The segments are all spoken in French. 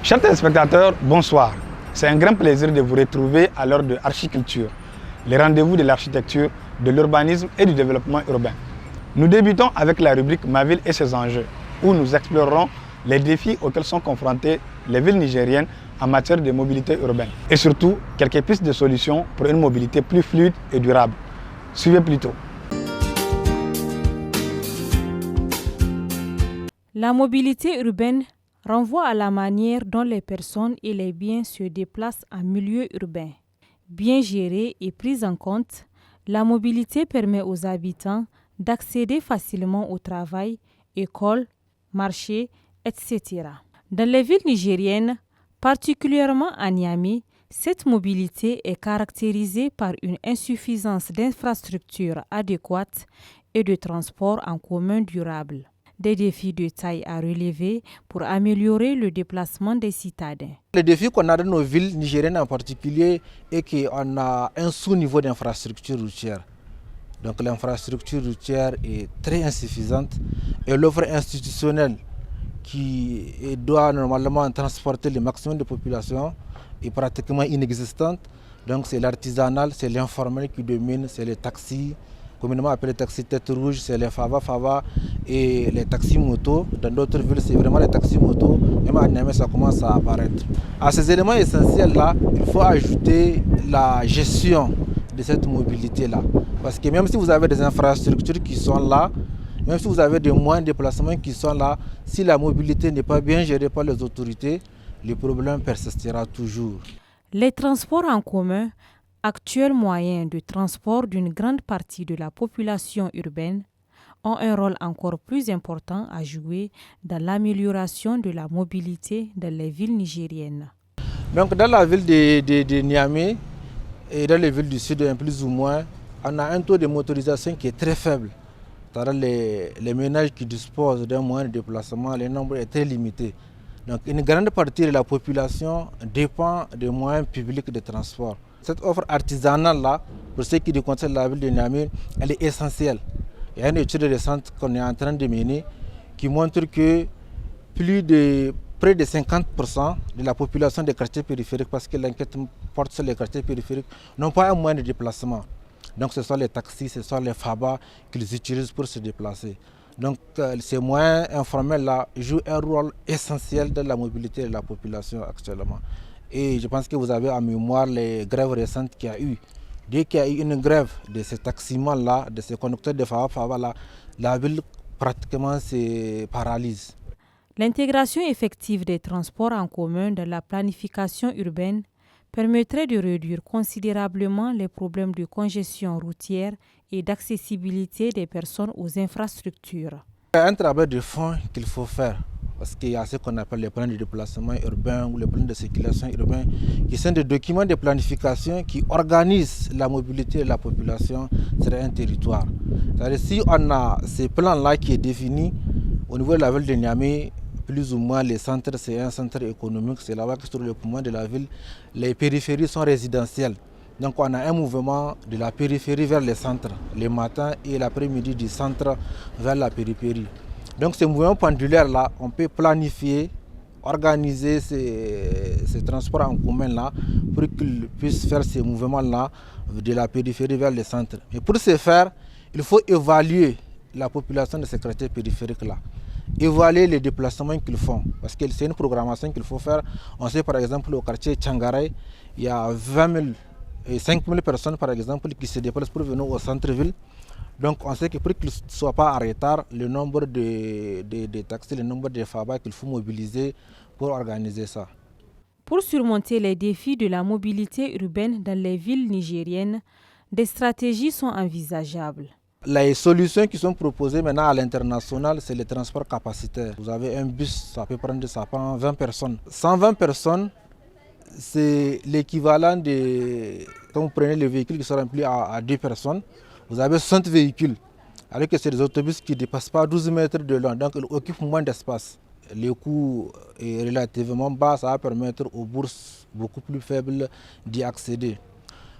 Chers téléspectateurs, bonsoir. C'est un grand plaisir de vous retrouver à l'heure de Archiculture, les rendez-vous de l'architecture, de l'urbanisme et du développement urbain. Nous débutons avec la rubrique Ma ville et ses enjeux, où nous explorerons les défis auxquels sont confrontées les villes nigériennes en matière de mobilité urbaine et surtout quelques pistes de solutions pour une mobilité plus fluide et durable. Suivez plutôt. La mobilité urbaine renvoie à la manière dont les personnes et les biens se déplacent en milieu urbain. Bien gérée et prise en compte, la mobilité permet aux habitants d'accéder facilement au travail, écoles, marchés, etc. Dans les villes nigériennes, particulièrement à Niamey, cette mobilité est caractérisée par une insuffisance d'infrastructures adéquates et de transports en commun durables. Des défis de taille à relever pour améliorer le déplacement des citadins. Le défi qu'on a dans nos villes nigériennes en particulier est qu'on a un sous-niveau d'infrastructure routière. Donc l'infrastructure routière est très insuffisante et l'offre institutionnelle qui doit normalement transporter le maximum de population est pratiquement inexistante. Donc c'est l'artisanal, c'est l'informel qui domine, c'est les taxis, communément appelés taxis tête rouge, c'est les Fava et les taxis motos. Dans d'autres villes, c'est vraiment les taxis motos. Même à Niamey, ça commence à apparaître. À ces éléments essentiels-là, il faut ajouter la gestion de cette mobilité-là. Parce que même si vous avez des infrastructures qui sont là, même si vous avez des moyens de déplacement qui sont là, si la mobilité n'est pas bien gérée par les autorités, le problème persistera toujours. Les transports en commun, actuels moyens de transport d'une grande partie de la population urbaine, ont un rôle encore plus important à jouer dans l'amélioration de la mobilité dans les villes nigériennes. Donc dans la ville de Niamey et dans les villes du sud, plus ou moins, on a un taux de motorisation qui est très faible. Les ménages qui disposent d'un moyen de déplacement, le nombre est très limité. Donc une grande partie de la population dépend des moyens publics de transport. Cette offre artisanale-là, pour ce qui concerne la ville de Niamey, elle est essentielle. Il y a une étude récente qu'on est en train de mener qui montre que près de 50% de la population des quartiers périphériques, parce que l'enquête porte sur les quartiers périphériques, n'ont pas un moyen de déplacement. Donc ce sont les taxis, ce sont les Faba qu'ils utilisent pour se déplacer. Donc ces moyens informels-là jouent un rôle essentiel dans la mobilité de la population actuellement. Et je pense que vous avez en mémoire les grèves récentes qu'il y a eu. Dès qu'il y a eu une grève de ces taximans-là, de ces conducteurs de Faba-là, la ville pratiquement se paralyse. L'intégration effective des transports en commun dans la planification urbaine permettrait de réduire considérablement les problèmes de congestion routière et d'accessibilité des personnes aux infrastructures. Il y a un travail de fond qu'il faut faire, parce qu'il y a ce qu'on appelle les plans de déplacement urbain ou les plans de circulation urbain, qui sont des documents de planification qui organisent la mobilité de la population sur un territoire. C'est-à-dire, si on a ces plans-là qui est défini au niveau de la ville de Niamey, plus ou moins les centres, c'est un centre économique, c'est là-bas que se trouve le poumon de la ville. Les périphéries sont résidentielles. Donc on a un mouvement de la périphérie vers les centres, le matin et l'après-midi du centre vers la périphérie. Donc ce mouvement pendulaire-là, on peut planifier, organiser ces transports en commun-là pour qu'ils puissent faire ces mouvements-là de la périphérie vers les centres. Mais pour ce faire, il faut évaluer la population de ces quartiers périphériques-là. Évaluer les déplacements qu'ils font, parce que c'est une programmation qu'il faut faire. On sait par exemple au quartier Tchangaray, il y a 20 000 et 5 000 personnes par exemple qui se déplacent pour venir au centre-ville. Donc on sait que pour qu'ils ne soient pas en retard, le nombre de taxis, le nombre de Faba qu'il faut mobiliser pour organiser ça. Pour surmonter les défis de la mobilité urbaine dans les villes nigériennes, des stratégies sont envisageables. Les solutions qui sont proposées maintenant à l'international, c'est les transports capacitaires. Vous avez un bus, ça prend 20 personnes. 120 personnes, c'est l'équivalent de... Quand vous prenez les véhicules qui sont remplis à 2 personnes, vous avez 60 véhicules. Alors que c'est des autobus qui ne dépassent pas 12 mètres de long, donc ils occupent moins d'espace. Le coût est relativement bas, ça va permettre aux bourses beaucoup plus faibles d'y accéder.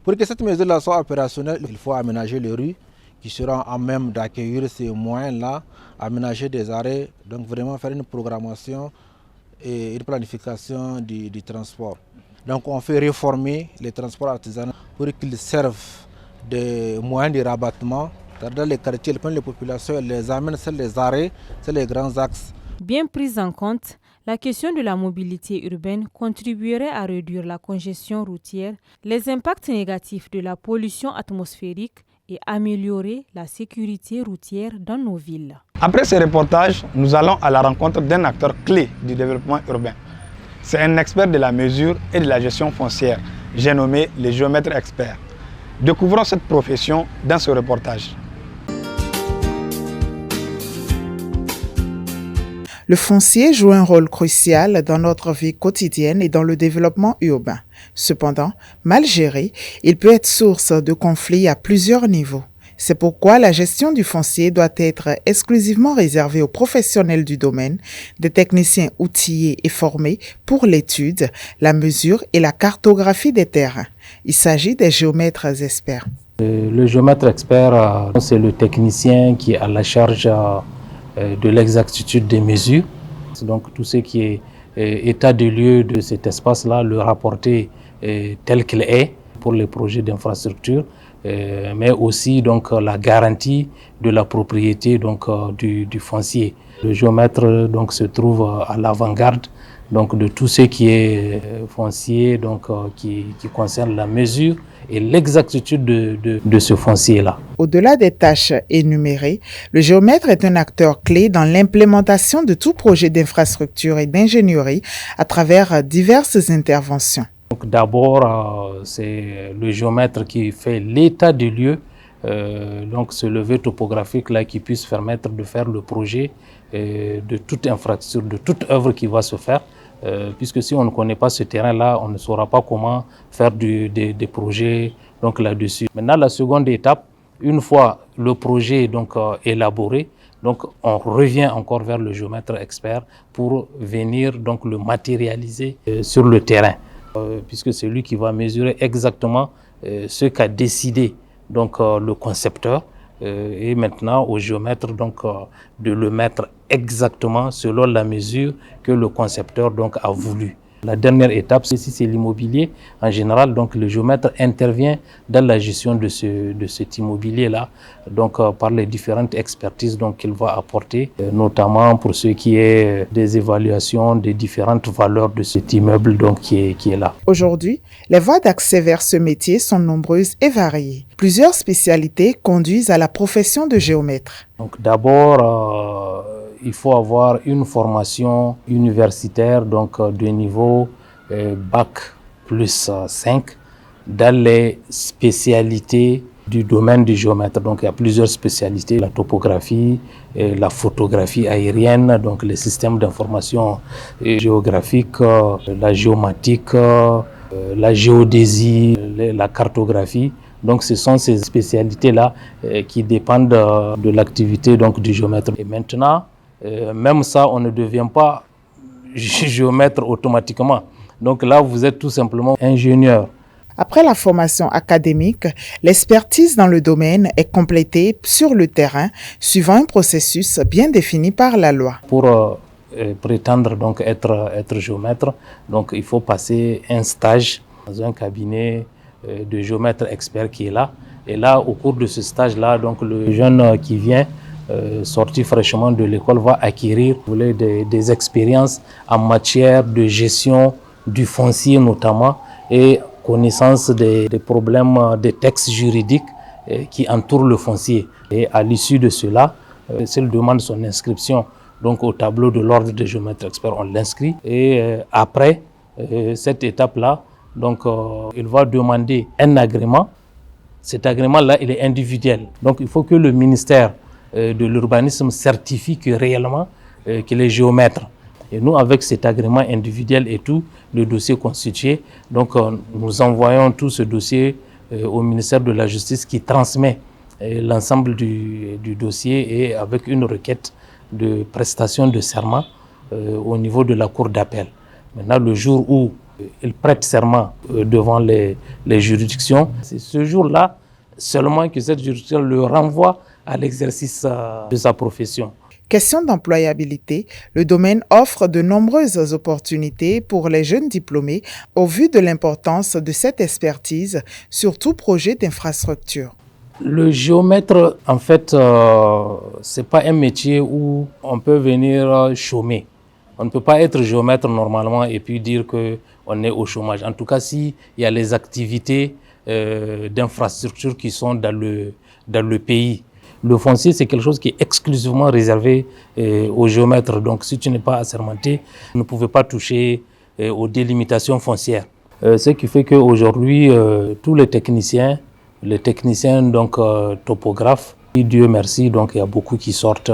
Pour que cette mesure-là soit opérationnelle, il faut aménager les rues qui seront à même d'accueillir ces moyens-là, aménager des arrêts, donc vraiment faire une programmation et une planification du transport. Donc on fait réformer les transports artisanaux pour qu'ils servent de moyens de rabattement. Dans les quartiers, les populations les amènent sur les arrêts, sur les grands axes. Bien prise en compte, la question de la mobilité urbaine contribuerait à réduire la congestion routière, les impacts négatifs de la pollution atmosphérique et améliorer la sécurité routière dans nos villes. Après ce reportage, nous allons à la rencontre d'un acteur clé du développement urbain. C'est un expert de la mesure et de la gestion foncière. J'ai nommé le géomètre expert. Découvrons cette profession dans ce reportage. Le foncier joue un rôle crucial dans notre vie quotidienne et dans le développement urbain. Cependant, mal géré, il peut être source de conflits à plusieurs niveaux. C'est pourquoi la gestion du foncier doit être exclusivement réservée aux professionnels du domaine, des techniciens outillés et formés pour l'étude, la mesure et la cartographie des terrains. Il s'agit des géomètres experts. Le géomètre expert, c'est le technicien qui est à la charge de l'exactitude des mesures. Donc tout ce qui est état de lieu de cet espace-là, le rapporter tel qu'il est pour les projets d'infrastructure, mais aussi donc la garantie de la propriété donc du foncier. Le géomètre donc se trouve à l'avant-garde donc de tout ce qui est foncier, donc qui concerne la mesure et l'exactitude de ce foncier-là. Au-delà des tâches énumérées, le géomètre est un acteur clé dans l'implémentation de tout projet d'infrastructure et d'ingénierie à travers diverses interventions. Donc d'abord, c'est le géomètre qui fait l'état du lieu, donc ce levé topographique là qui puisse permettre de faire le projet de toute infrastructure, de toute œuvre qui va se faire. Puisque si on ne connaît pas ce terrain-là, on ne saura pas comment faire des projets donc là-dessus. Maintenant, la seconde étape, une fois le projet donc élaboré, donc on revient encore vers le géomètre expert pour venir donc le matérialiser sur le terrain, puisque c'est lui qui va mesurer exactement ce qu'a décidé donc le concepteur. Et maintenant au géomètre donc de le mettre exactement selon la mesure que le concepteur donc a voulu. La dernière étape, si c'est l'immobilier, en général, donc le géomètre intervient dans la gestion de cet immobilier-là, donc par les différentes expertises donc qu'il va apporter, notamment pour ce qui est des évaluations des différentes valeurs de cet immeuble donc qui est là. Aujourd'hui, les voies d'accès vers ce métier sont nombreuses et variées. Plusieurs spécialités conduisent à la profession de géomètre. Donc d'abord, il faut avoir une formation universitaire donc de niveau bac plus 5 dans les spécialités du domaine du géomètre. Donc il y a plusieurs spécialités, la topographie, la photographie aérienne, donc les systèmes d'information géographique, la géomatique, la géodésie, la cartographie. Donc ce sont ces spécialités-là qui dépendent de l'activité donc du géomètre. Et maintenant, même ça, on ne devient pas géomètre automatiquement. Donc là, vous êtes tout simplement ingénieur. Après la formation académique, l'expertise dans le domaine est complétée sur le terrain, suivant un processus bien défini par la loi. Pour prétendre donc être géomètre, donc il faut passer un stage dans un cabinet de géomètre expert qui est là. Et là, au cours de ce stage-là, donc le jeune qui vient sorti fraîchement de l'école va acquérir des expériences en matière de gestion du foncier notamment et connaissance des problèmes des textes juridiques qui entourent le foncier. Et à l'issue de cela, s'il demande son inscription donc au tableau de l'ordre des géomètres experts, on l'inscrit. Et après cette étape-là, donc il va demander un agrément cet agrément-là, il est individuel. Donc il faut que le ministère de l'urbanisme certifie que réellement qu'il est géomètre. Et nous, avec cet agrément individuel et tout, le dossier constitué, donc nous envoyons tout ce dossier au ministère de la Justice qui transmet l'ensemble du dossier et avec une requête de prestation de serment au niveau de la cour d'appel. Maintenant, le jour où il prête serment devant les juridictions, c'est ce jour-là seulement que cette juridiction le renvoie à l'exercice de sa profession. Question d'employabilité, le domaine offre de nombreuses opportunités pour les jeunes diplômés au vu de l'importance de cette expertise sur tout projet d'infrastructure. Le géomètre, en fait, ce n'est pas un métier où on peut venir chômer. On ne peut pas être géomètre normalement et puis dire qu'on est au chômage. En tout cas, s'il y a les activités d'infrastructure qui sont dans le pays. Le foncier, c'est quelque chose qui est exclusivement réservé aux géomètres. Donc, si tu n'es pas assermenté, vous ne pouvez pas toucher aux délimitations foncières. Ce qui fait qu'aujourd'hui, tous les techniciens donc topographes, Dieu merci, donc il y a beaucoup qui sortent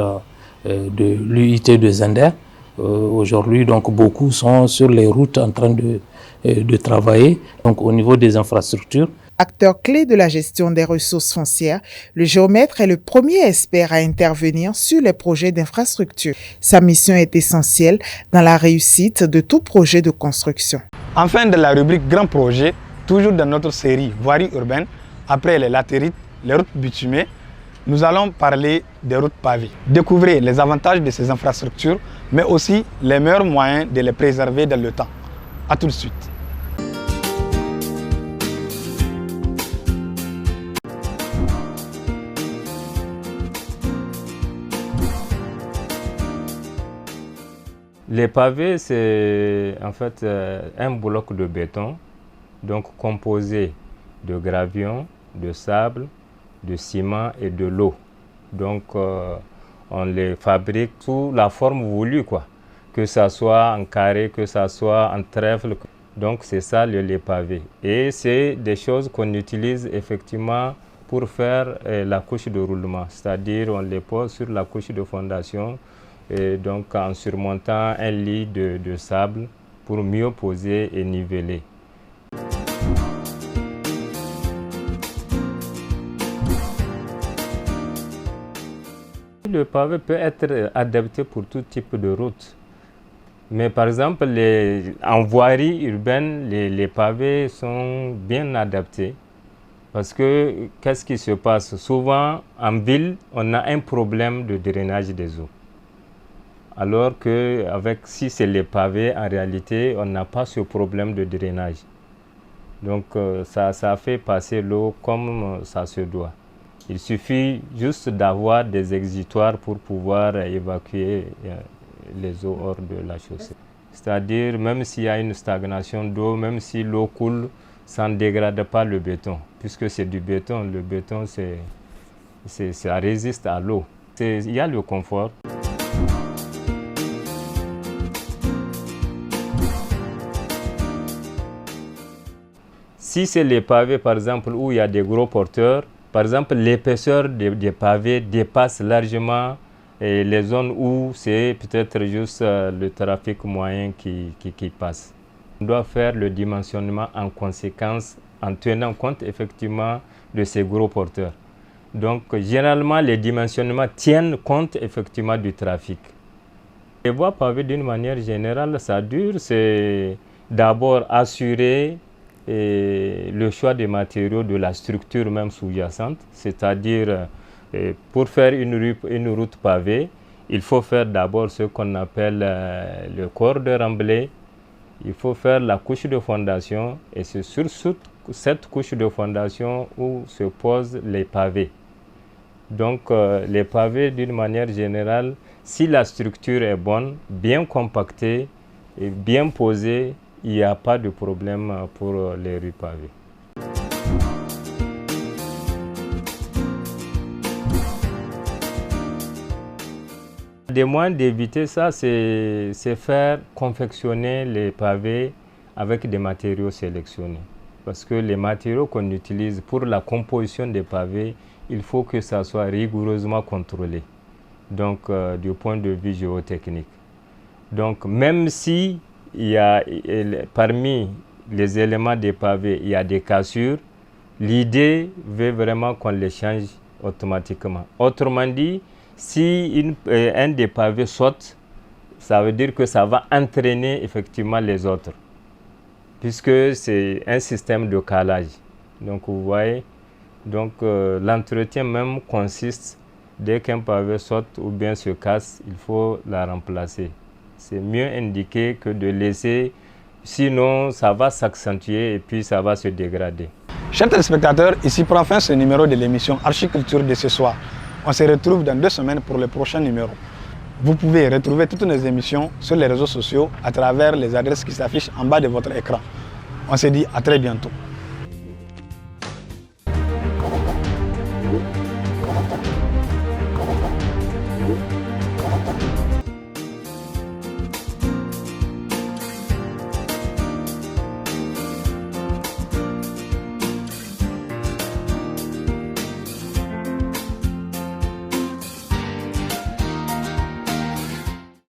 de l'UIT de Zender. Aujourd'hui, donc beaucoup sont sur les routes en train de travailler, donc au niveau des infrastructures. Acteur clé de la gestion des ressources foncières, le géomètre est le premier expert à intervenir sur les projets d'infrastructure. Sa mission est essentielle dans la réussite de tout projet de construction. Enfin, de la rubrique Grand Projet, toujours dans notre série Voirie urbaine, après les latérites, les routes bitumées, nous allons parler des routes pavées. Découvrez les avantages de ces infrastructures, mais aussi les meilleurs moyens de les préserver dans le temps. A tout de suite. Les pavés, c'est en fait un bloc de béton, donc composé de gravion, de sable, de ciment et de l'eau. Donc on les fabrique sous la forme voulue, quoi. Que ça soit en carré, que ça soit en trèfle. Donc c'est ça les pavés. Et c'est des choses qu'on utilise effectivement pour faire la couche de roulement. C'est-à-dire on les pose sur la couche de fondation, et donc en surmontant un lit de sable pour mieux poser et niveler. Le pavé peut être adapté pour tout type de route. Mais par exemple, en voirie urbaine, les pavés sont bien adaptés. Parce que qu'est-ce qui se passe? Souvent, en ville, on a un problème de drainage des eaux. Alors que si c'est les pavés, en réalité, on n'a pas ce problème de drainage. Donc ça fait passer l'eau comme ça se doit. Il suffit juste d'avoir des exutoires pour pouvoir évacuer les eaux hors de la chaussée. C'est-à-dire, même s'il y a une stagnation d'eau, même si l'eau coule, ça ne dégrade pas le béton. Puisque c'est du béton, le béton, ça résiste à l'eau. Il y a le confort. Si c'est les pavés, par exemple, où il y a des gros porteurs, par exemple, l'épaisseur des pavés dépasse largement les zones où c'est peut-être juste le trafic moyen qui passe. On doit faire le dimensionnement en conséquence, en tenant compte effectivement de ces gros porteurs. Donc, généralement, les dimensionnements tiennent compte effectivement du trafic. Les voies pavées, d'une manière générale, ça dure, c'est d'abord assurer le choix des matériaux de la structure même sous-jacente, c'est-à-dire pour faire une route pavée, il faut faire d'abord ce qu'on appelle le corps de remblai, il faut faire la couche de fondation et c'est sur cette couche de fondation où se posent les pavés. Donc les pavés d'une manière générale, si la structure est bonne, bien compactée et bien posée, il n'y a pas de problème pour les rues pavées. Des moyens d'éviter ça, c'est faire confectionner les pavés avec des matériaux sélectionnés. Parce que les matériaux qu'on utilise pour la composition des pavés, il faut que ça soit rigoureusement contrôlé. Donc, du point de vue géotechnique. Donc, même si parmi les éléments des pavés, il y a des cassures, l'idée veut vraiment qu'on les change automatiquement. Autrement dit, si un des pavés saute, ça veut dire que ça va entraîner effectivement les autres, puisque c'est un système de calage. Donc, vous voyez, l'entretien même consiste, dès qu'un pavé saute ou bien se casse, il faut la remplacer. C'est mieux indiqué que de laisser, sinon ça va s'accentuer et puis ça va se dégrader. Chers téléspectateurs, ici prend fin ce numéro de l'émission Archiculture de ce soir. On se retrouve dans 2 semaines pour le prochain numéro. Vous pouvez retrouver toutes nos émissions sur les réseaux sociaux à travers les adresses qui s'affichent en bas de votre écran. On se dit à très bientôt.